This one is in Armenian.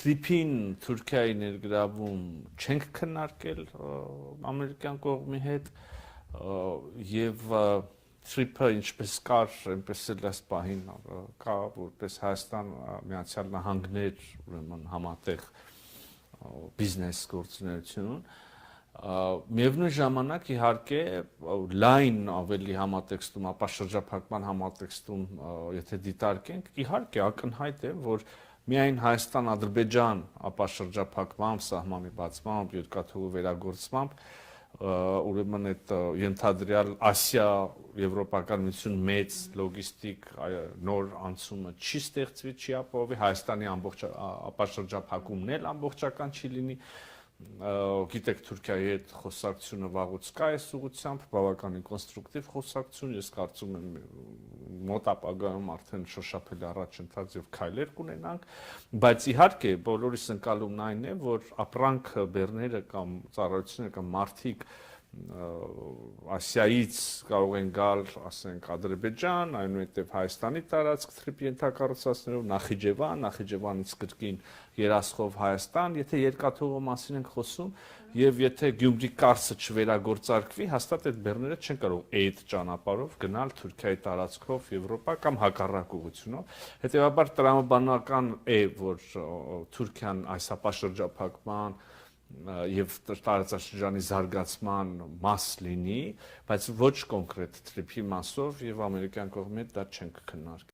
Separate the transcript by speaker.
Speaker 1: Թրիփին Թուրքիայի ներգրավում չենք քննարկել ամերիկյան կողմի հետ եւ Թրիփը ինչպես կար, այնպես էլ այս պահին կա որպես Հայաստան Միացյալ Նահանգներ ուրեմն համատեղ բիզնես գործունեություն Միևնույն ժամանակ իհարկե լայն ավելի համատեքստում, ապա շրջափակման համատեքստում եթե դիտարկենք, իհարկե ակնհայտ է, որ միայն Հայաստան-Ադրբեջան ապա շրջափակմամբ, սահմանի բացմամբ, երկաթուղու վերագործմամբ ուրեմն այդ ենթադրյալ Ասիա-Եվրոպական միություն մեծ լոգիստիկ նոր անցումը չի ստեղծվի, չի ապահովի, Հայաստանի ամբողջ ապա շրջափակումն էլ ամբողջական չի լինի, գիտեք Թուրքիայի հետ խոսակցությունը վաղուց կա այս ուղղությամբ, բավականին կոնստրուկտիվ խոսակցություն, ես կարծում եմ մոտ ապագայում արդեն շոշափելի առաջընթաց եւ քայլեր կունենանք, բայց իհարկե բոլորիս ընկալումն այն է, որ ապրանքը բեռները կամ ծառայությունները կամ մարդիկ Ասիայից կարող են գալ, ասենք Ադրբեջան, այնուհետև Հայաստանի տարածք թրիփի ենթակառուցվածքներով, Նախիջևանից կրկին երասխով Հայաստան, եթե երկաթուղու մասին ենք խոսում, եւ եթե Գյումրի կարծը չվերագործարկվի, հաստատ այդ բեռները չեն կարող այդ ճանապարհով գնալ Թուրքիայի տարածքով Եվրոպա կամ հակառակ ուղղությունով։ Հետեւաբար տրամաբանական է, որ Թուրքիան այս հապաշրջափակման եւ տարածաշրջանի զարգացման մաս լինի, բայց ոչ կոնկրետ թրիփի մասով եւ ամերիկյան կողմի հետ դա չենք քննարկել։